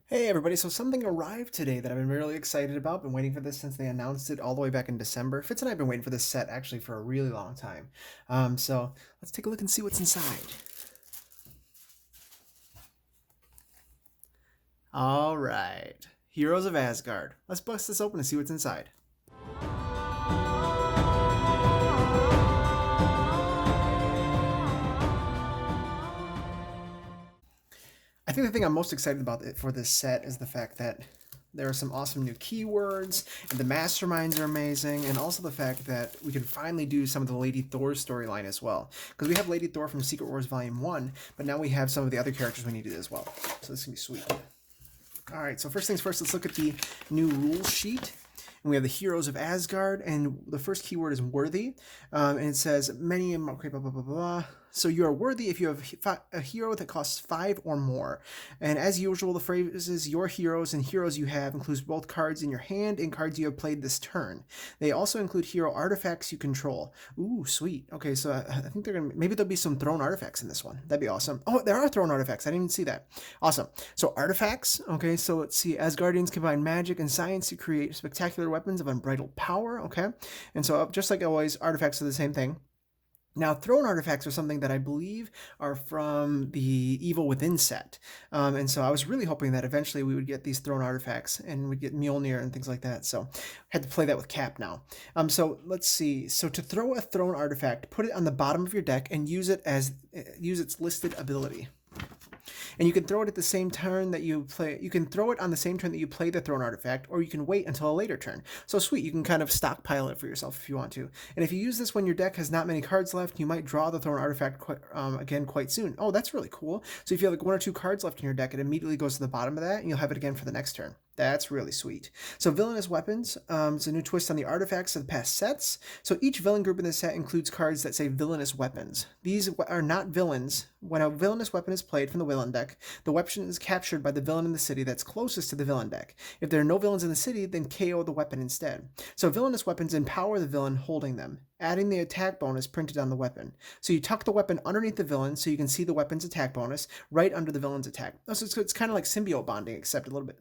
Hey everybody, so something arrived today that I've been really excited about. Been waiting for this since they announced it all the way back in December. Fitz and I have been waiting for this set actually for a really long time. So let's take a look and see what's inside. All right, Heroes of Asgard. Let's bust this open and see what's inside. I think the thing I'm most excited about for this set is the fact that there are some awesome new keywords, and the masterminds are amazing, and also the fact that we can finally do some of the Lady Thor storyline as well. Because we have Lady Thor from Secret Wars Volume 1, but now we have some of the other characters we needed as well. So this is going to be sweet. Alright, so first things first, let's look at the new rule sheet. And we have the Heroes of Asgard, and the first keyword is worthy. And it says, many, okay, blah, blah, blah, blah. So you are worthy if you have a hero that costs 5 or more. And as usual, the phrases your heroes and heroes you have includes both cards in your hand and cards you have played this turn. They also include hero artifacts you control. Ooh, sweet. Okay, so I think maybe there'll be some thrown artifacts in this one. That'd be awesome. Oh, there are thrown artifacts. I didn't even see that. Awesome. So artifacts. Okay, so let's see. Asgardians combine magic and science to create spectacular weapons of unbridled power. Okay, and so just like always, artifacts are the same thing. Now, thrown artifacts are something that I believe are from the Evil Within set. And so I was really hoping that eventually we would get these thrown artifacts and we'd get Mjolnir and things like that. So I had to play that with Cap now. So let's see. So to throw a thrown artifact, put it on the bottom of your deck and use its listed ability. And you can throw it at the same turn that you play. You can throw it on the same turn that you play the thrown artifact, or you can wait until a later turn. So sweet, you can kind of stockpile it for yourself if you want to. And if you use this when your deck has not many cards left, you might draw the thrown artifact again quite soon. Oh, that's really cool. So if you have like 1 or 2 cards left in your deck, it immediately goes to the bottom of that, and you'll have it again for the next turn. That's really sweet. So villainous weapons. It's a new twist on the artifacts of the past sets. So each villain group in this set includes cards that say villainous weapons. These are not villains. When a villainous weapon is played from the villain deck, the weapon is captured by the villain in the city that's closest to the villain deck. If there are no villains in the city, then KO the weapon instead. So villainous weapons empower the villain holding them, adding the attack bonus printed on the weapon. So you tuck the weapon underneath the villain so you can see the weapon's attack bonus right under the villain's attack. So it's kind of like symbiote bonding, except a little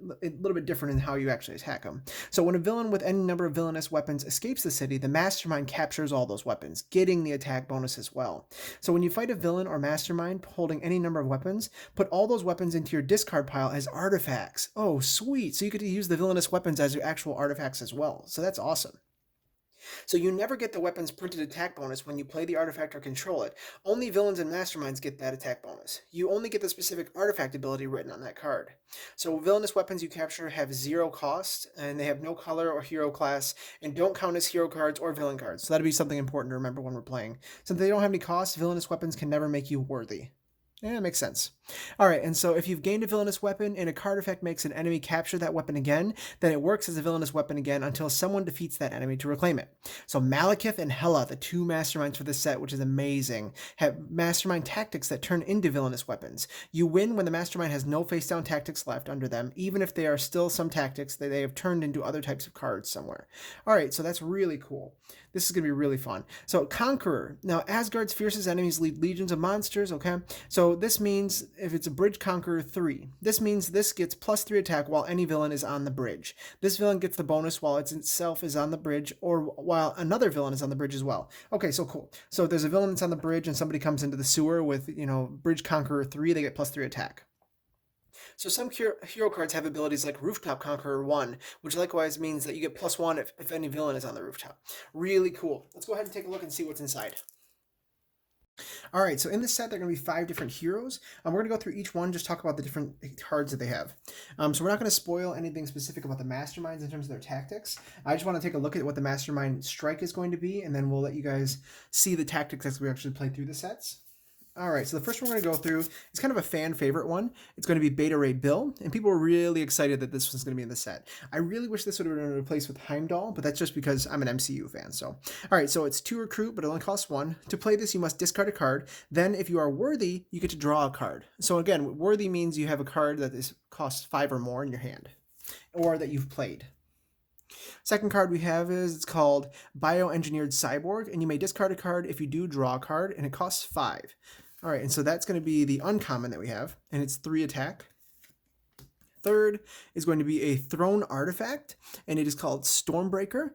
bit different in how you actually attack them. So when a villain with any number of villainous weapons escapes the city, the mastermind captures all those weapons, getting the attack bonus as well. So when you fight a villain or mastermind holding any number of weapons, put all those weapons into your discard pile as artifacts. Oh, sweet. So you get to use the villainous weapons as your actual artifacts as well. So that's awesome. So you never get the weapon's printed attack bonus when you play the artifact or control it. Only villains and masterminds get that attack bonus. You only get the specific artifact ability written on that card. So villainous weapons you capture have 0 cost, and they have no color or hero class, and don't count as hero cards or villain cards. So that'd be something important to remember when we're playing. Since they don't have any cost, villainous weapons can never make you worthy. Yeah, it makes sense. All right, and so if you've gained a villainous weapon and a card effect makes an enemy capture that weapon again, then it works as a villainous weapon again until someone defeats that enemy to reclaim it. So Malekith and Hela, the 2 masterminds for this set, which is amazing, have mastermind tactics that turn into villainous weapons. You win when the mastermind has no face-down tactics left under them, even if they are still some tactics that they have turned into other types of cards somewhere. All right, so that's really cool. This is going to be really fun. So Conqueror. Now, Asgard's fiercest enemies lead legions of monsters, okay? So this means if it's a Bridge Conqueror 3, this means this gets +3 attack while any villain is on the bridge. This villain gets the bonus while it itself is on the bridge or while another villain is on the bridge as well. Okay, so cool. So if there's a villain that's on the bridge and somebody comes into the sewer with, Bridge Conqueror 3, they get +3 attack. So some hero cards have abilities like Rooftop Conqueror 1, which likewise means that you get +1 if any villain is on the rooftop. Really cool. Let's go ahead and take a look and see what's inside. All right, so in this set, there are going to be 5 different heroes. We're going to go through each one, just talk about the different cards that they have. So we're not going to spoil anything specific about the masterminds in terms of their tactics. I just want to take a look at what the mastermind strike is going to be, and then we'll let you guys see the tactics as we actually play through the sets. All right, so the first one we're going to go through is kind of a fan favorite one. It's going to be Beta Ray Bill, and people were really excited that this was going to be in the set. I really wish this would have been replaced with Heimdall, but that's just because I'm an MCU fan. So, all right, so it's 2 recruit, but it only costs 1. To play this, you must discard a card. Then, if you are worthy, you get to draw a card. So again, worthy means you have a card that costs 5 or more in your hand, or that you've played. Second card we have it's called Bioengineered Cyborg, and you may discard a card if you do draw a card, and it costs 5. All right, and so that's going to be the uncommon that we have, and it's 3 attack. Third is going to be a thrown artifact, and it is called Stormbreaker.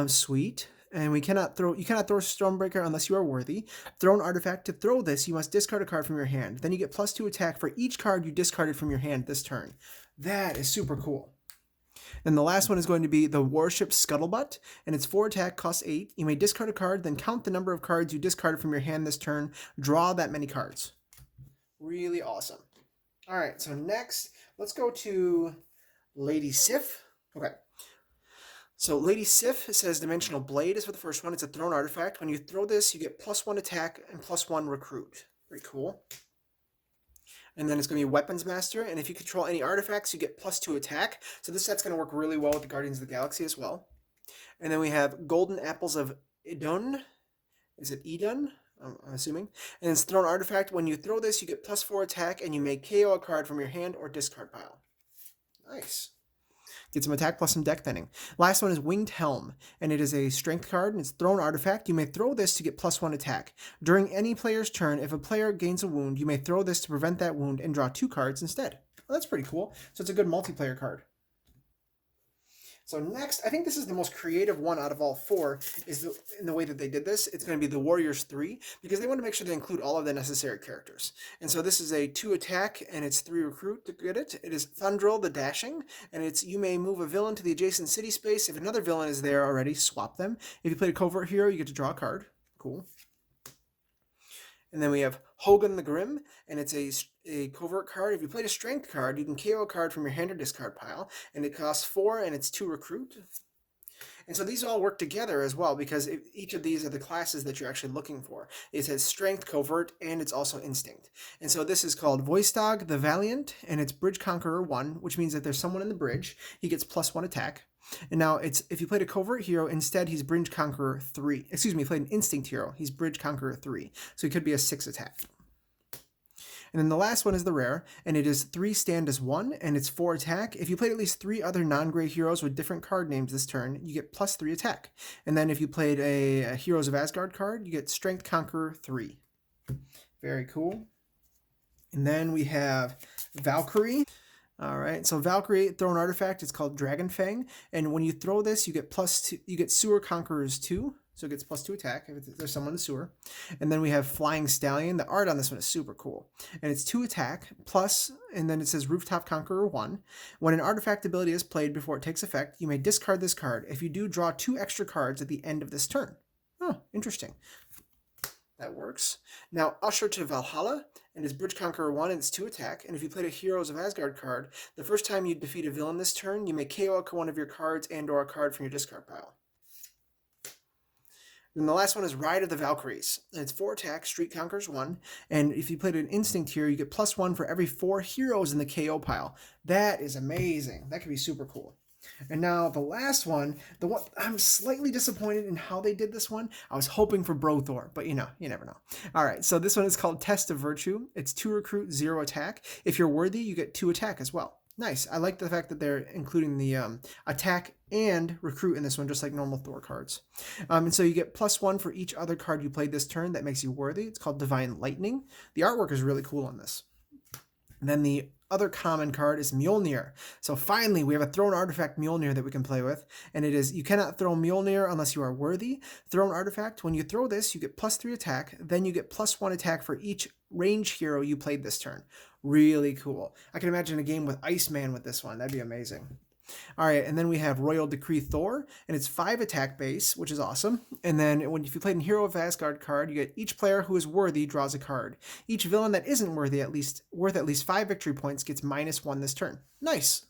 Sweet. And you cannot throw Stormbreaker unless you are worthy. Thrown artifact. To throw this, you must discard a card from your hand. Then you get +2 attack for each card you discarded from your hand this turn. That is super cool. And the last one is going to be the Warship Scuttlebutt, and it's 4 attack, costs 8. You may discard a card, then count the number of cards you discarded from your hand this turn. Draw that many cards. Really awesome. All right, so next, let's go to Lady Sif. Okay. So Lady Sif says Dimensional Blade is for the first one. It's a thrown artifact. When you throw this, you get +1 attack and +1 recruit. Very cool. And then it's going to be Weapons Master, and if you control any artifacts, you get +2 attack. So this set's going to work really well with the Guardians of the Galaxy as well. And then we have Golden Apples of Idun. Is it Idun? I'm assuming. And it's Thrown Artifact. When you throw this, you get +4 attack, and you may KO a card from your hand or discard pile. Nice. Get some attack plus some deck thinning. Last one is Winged Helm, and it is a strength card, and it's Thrown Artifact. You may throw this to get +1 attack. During any player's turn, if a player gains a wound, you may throw this to prevent that wound and draw 2 cards instead. Well, that's pretty cool. So it's a good multiplayer card. So next, I think this is the most creative one out of all 4, in the way that they did this. It's going to be the Warriors 3, because they want to make sure they include all of the necessary characters. And so this is a 2 attack, and it's 3 recruit to get it. It is Thundrel the Dashing, and it's you may move a villain to the adjacent city space. If another villain is there already, swap them. If you play a covert hero, you get to draw a card. Cool. And then we have Hogan the Grim, and it's a covert card. If you played a strength card, you can KO a card from your hand or discard pile, and it costs 4, and it's 2 recruit. And so these all work together as well, because each of these are the classes that you're actually looking for. It has strength, covert, and it's also instinct. And so this is called Voistag the Valiant, and it's Bridge Conqueror 1, which means that there's someone in the bridge. He gets +1 attack. And now if you played a covert hero, instead he's Bridge Conqueror 3. Excuse me, played an instinct hero. He's Bridge Conqueror 3. So he could be a 6 attack. And then the last one is the rare, and it is 3 stand as 1, and it's 4 attack. If you played at least 3 other non-gray heroes with different card names this turn, you get +3 attack. And then if you played a Heroes of Asgard card, you get Strength Conqueror 3. Very cool. And then we have Valkyrie. All right, so Valkyrie, thrown artifact, it's called Dragon Fang, and when you throw this, you get +2. You get Sewer Conquerors 2, so it gets +2 attack if there's someone in the sewer. And then we have Flying Stallion. The art on this one is super cool, and it's 2 attack plus, and then it says Rooftop Conqueror 1. When an artifact ability is played before it takes effect, you may discard this card. If you do, draw 2 extra cards at the end of this turn. Oh, interesting. That works. Now, Usher to Valhalla, and it's Bridge Conqueror 1, and it's 2 attack. And if you played a Heroes of Asgard card, the first time you defeat a villain this turn, you may KO one of your cards and or a card from your discard pile. And the last one is Ride of the Valkyries, and it's 4 attack, Street Conquerors 1, and if you played an instinct here, you get +1 for every 4 heroes in the KO pile. That is amazing. That could be super cool. And now the last one, the one I'm slightly disappointed in how they did this one. I was hoping for Brothor, but you never know. All right, so this one is called Test of Virtue. It's 2 recruit, 0 attack. If you're worthy, you get 2 attack as well. Nice. I like the fact that they're including the attack and recruit in this one, just like normal Thor cards. And so you get +1 for each other card you played this turn that makes you worthy. It's called Divine Lightning. The artwork is really cool on this. And then the other common card is Mjolnir. So finally, we have a thrown artifact Mjolnir that we can play with. And it is, you cannot throw Mjolnir unless you are worthy. Thrown artifact, when you throw this, you get +3 attack. Then you get +1 attack for each range hero you played this turn. Really cool. I can imagine a game with Iceman with this one. That'd be amazing. All right, and then we have Royal Decree Thor, and it's 5 attack base, which is awesome. And then if you played a Hero of Asgard card, you get each player who is worthy draws a card. Each villain that isn't worth at least 5 victory points gets -1 this turn. Nice.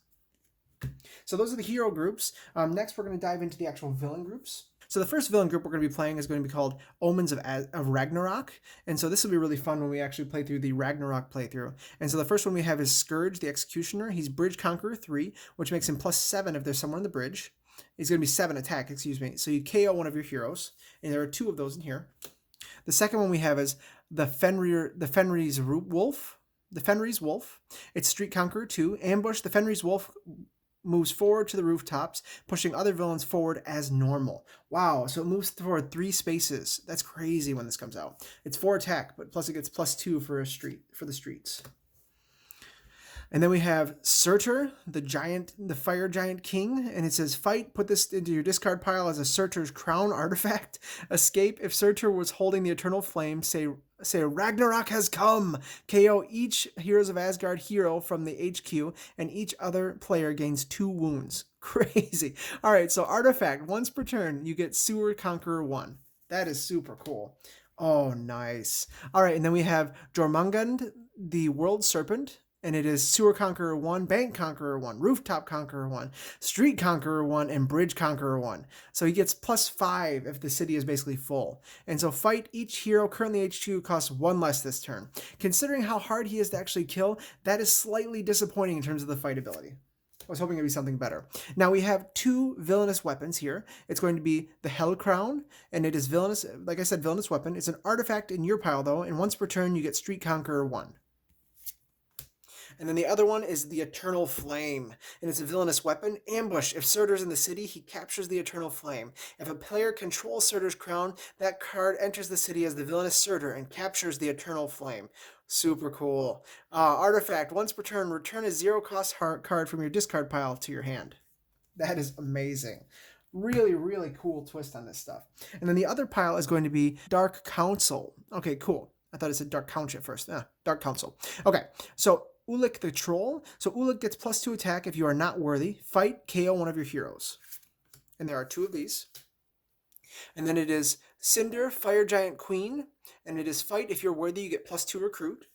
So those are the hero groups. Next, we're going to dive into the actual villain groups. So the first villain group we're going to be playing is going to be called Omens of Ragnarok. And so this will be really fun when we actually play through the Ragnarok playthrough. And so the first one we have is Scourge, the Executioner. He's Bridge Conqueror 3, which makes him +7 if there's someone on the bridge. He's going to be 7 attack, excuse me. So you KO one of your heroes. And there are 2 of those in here. The second one we have is the Fenris Wolf. The Fenris Wolf. It's Street Conqueror 2. Ambush. The Fenris Wolf moves forward to the rooftops, pushing other villains forward as normal. Wow, so it moves forward 3 spaces. That's crazy when this comes out. It's 4 attack, but plus it gets +2 for the streets. And then we have Surtur, the fire giant king, and it says fight, put this into your discard pile as a Surtur's crown artifact. Escape, if Surtur was holding the eternal flame, say Ragnarok has come. KO each Heroes of Asgard hero from the HQ, and each other player gains 2 wounds. Crazy. All right, so artifact, once per turn, you get Sewer Conqueror 1. That is super cool. Oh, nice. All right, and then we have Jormungand, the World Serpent, and it is Sewer Conqueror 1, Bank Conqueror 1, Rooftop Conqueror 1, Street Conqueror 1, and Bridge Conqueror 1. So he gets +5 if the city is basically full. And so fight, each hero currently HQ costs 1 less this turn. Considering how hard he is to actually kill, that is slightly disappointing in terms of the fight ability. I was hoping it'd be something better. Now we have 2 villainous weapons here. It's going to be the Hell Crown, and it is villainous, like I said, villainous weapon. It's an artifact in your pile though, and once per turn you get Street Conqueror 1. And then the other one is the Eternal Flame, and it's a villainous weapon. Ambush, if Surtur's in the city, he captures the Eternal Flame. If a player controls Surtur's crown, that card enters the city as the villainous Surtur and captures the Eternal Flame. Super cool. Artifact, once per turn, return a 0-cost card from your discard pile to your hand. That is amazing. Really, really cool twist on this stuff. And then the other pile is going to be Dark Council. Okay, cool. I thought it said Dark Council at first. Dark Council. Okay, so Ulik the Troll. So Ulik gets +2 attack if you are not worthy. Fight, KO one of your heroes. And there are 2 of these. And then it is Cinder, Fire Giant Queen. And it is fight, if you're worthy, you get +2 recruit.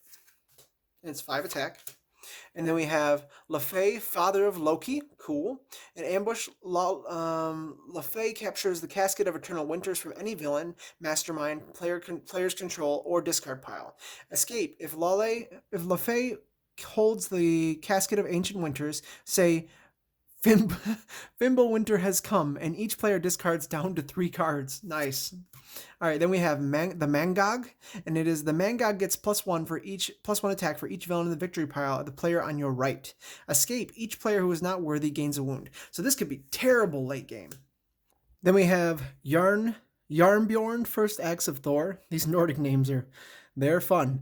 And it's 5 attack. And then we have Lafay, Father of Loki. Cool. And ambush, Lafay captures the Casket of Eternal Winters from any villain, mastermind, player's control, or discard pile. Escape, if Lafay holds the Casket of Ancient Winters, say Fimbulwinter has come, and each player discards down to 3 cards. Nice. All right, then we have the Mangog, and it is the Mangog gets +1 attack for each villain in the victory pile of the player on your right. Escape, each player who is not worthy gains a wound. So this could be terrible late game. Then we have Yarnbjorn, First Axe of Thor. These Nordic names they're fun.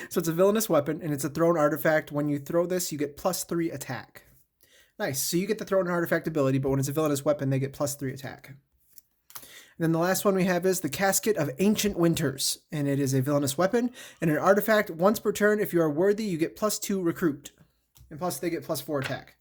So it's a villainous weapon, and it's a thrown artifact. When you throw this, you get +3 attack. Nice. So you get the thrown artifact ability, but when it's a villainous weapon, they get +3 attack. And then the last one we have is the Casket of Ancient Winters, and it is a villainous weapon and an artifact. Once per turn, if you are worthy, you get +2 recruit, and plus they get +4 attack.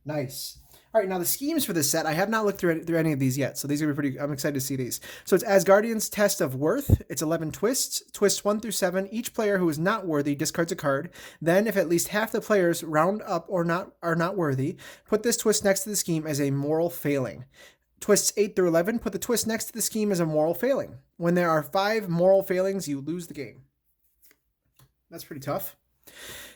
Nice. All right, now the schemes for this set, I have not looked through any of these yet, so these are going to be pretty, I'm excited to see these. So it's Asgardian's Test of Worth. It's 11 twists. Twists 1 through 7. Each player who is not worthy discards a card. Then, if at least half the players round up or are not worthy, put this twist next to the scheme as a moral failing. Twists 8 through 11, put the twist next to the scheme as a moral failing. When there are 5 moral failings, you lose the game. That's pretty tough.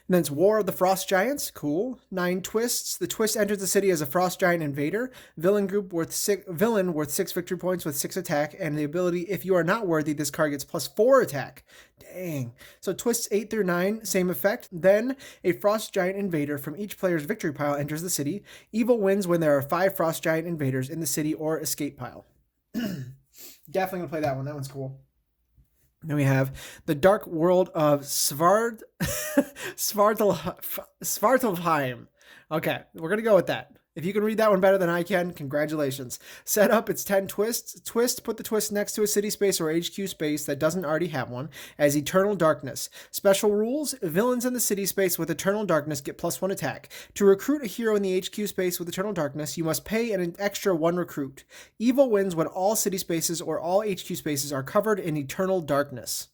And then it's War of the Frost Giants. Cool. 9 twists. The twist enters the city as a Frost Giant invader. Villain worth 6 victory points with 6 attack. And the ability, if you are not worthy, this card gets +4 attack. Dang. So twists 8 through 9, same effect. Then a Frost Giant invader from each player's victory pile enters the city. Evil wins when there are 5 Frost Giant invaders in the city or escape pile. Definitely going to play that one. That one's cool. Then we have the Dark World of Svartalfheim. Okay, we're going to go with that. If you can read that one better than I can, congratulations. Setup, it's 10 twists. Twist, put the twist next to a city space or HQ space that doesn't already have one, as Eternal Darkness. Special rules, villains in the city space with Eternal Darkness get +1 attack. To recruit a hero in the HQ space with Eternal Darkness, you must pay an extra 1 recruit. Evil wins when all city spaces or all HQ spaces are covered in Eternal Darkness.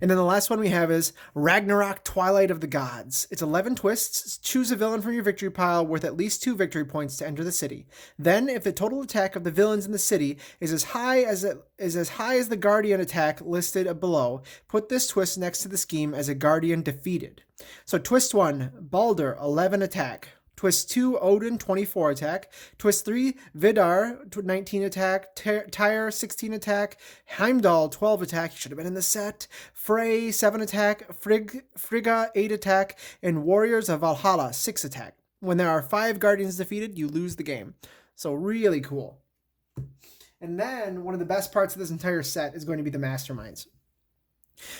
And then the last one we have is Ragnarok Twilight of the Gods. It's 11 twists. Choose a villain from your victory pile worth at least 2 victory points to enter the city. Then, if the total attack of the villains in the city is as high as the Guardian attack listed below, put this twist next to the scheme as a Guardian defeated. So twist 1, Balder, 11 attack. Twist 2, Odin, 24 attack. Twist 3, Vidar, 19 attack. Tyr, 16 attack. Heimdall, 12 attack. He should have been in the set. Frey, 7 attack. Frigga, 8 attack. And Warriors of Valhalla, 6 attack. When there are 5 Guardians defeated, you lose the game. So really cool. And then one of the best parts of this entire set is going to be the Masterminds.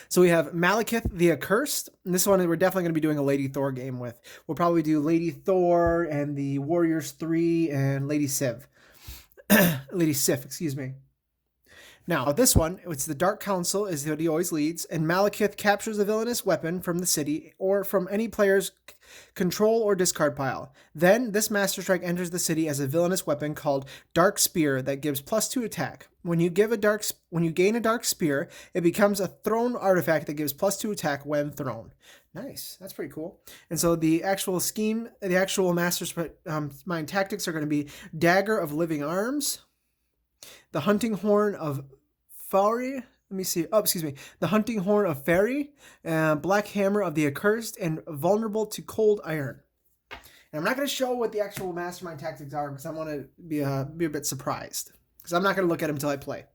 So we have Malekith the Accursed. And this one we're definitely going to be doing a Lady Thor game with. We'll probably do Lady Thor and the Warriors 3 and Lady Sif. Lady Sif, excuse me. Now, this one, it's the Dark Council, is what he always leads, and Malekith captures a villainous weapon from the city or from any player's control or discard pile. Then, this Master Strike enters the city as a villainous weapon called Dark Spear that gives +2 attack. When you gain a Dark Spear, it becomes a thrown artifact that gives +2 attack when thrown. Nice, that's pretty cool. And so the actual scheme, the actual Master Mind tactics are going to be Dagger of Living Arms, the Hunting Horn of Fairy. Let me see. Oh, excuse me. The Hunting Horn of Fairy, Black Hammer of the Accursed, and Vulnerable to Cold Iron. And I'm not going to show what the actual Mastermind tactics are because I want to be a bit surprised. Because I'm not going to look at them until I play.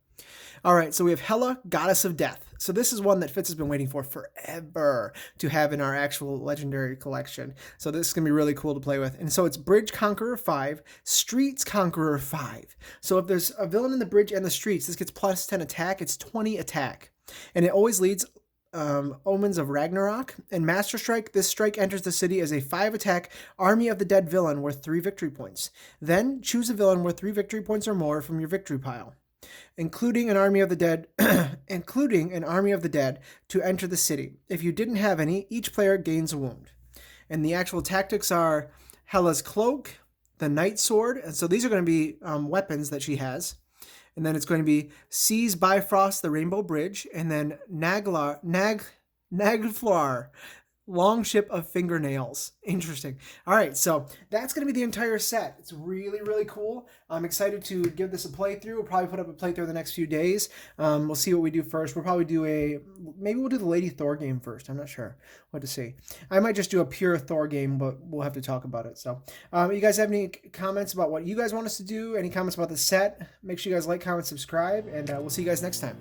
All right, so we have Hela, Goddess of Death. So this is one that Fitz has been waiting for forever to have in our actual legendary collection. So this is going to be really cool to play with. And so it's Bridge Conqueror 5, Streets Conqueror 5. So if there's a villain in the bridge and the streets, this gets +10 attack. It's 20 attack. And it always leads Omens of Ragnarok. And Master Strike, this strike enters the city as a 5 attack Army of the Dead villain worth 3 victory points. Then choose a villain worth 3 victory points or more from your victory pile, including an army of the dead, to enter the city. If you didn't have any, each player gains a wound. And the actual tactics are Hela's Cloak, the Night Sword, and so these are going to be weapons that she has. And then it's going to be Seize Bifrost, the Rainbow Bridge, and then Naglfar, Long Ship of Fingernails. Interesting. All right, so that's going to be the entire set. It's really, really cool. I'm excited to give this a playthrough. We'll probably put up a playthrough the next few days. We'll see what we do first. We'll probably do maybe we'll do the Lady Thor game first. I'm not sure what to see. I might just do a pure Thor game, but we'll have to talk about it. So you guys have any comments about what you guys want us to do? Any comments about the set? Make sure you guys like, comment, subscribe, and we'll see you guys next time.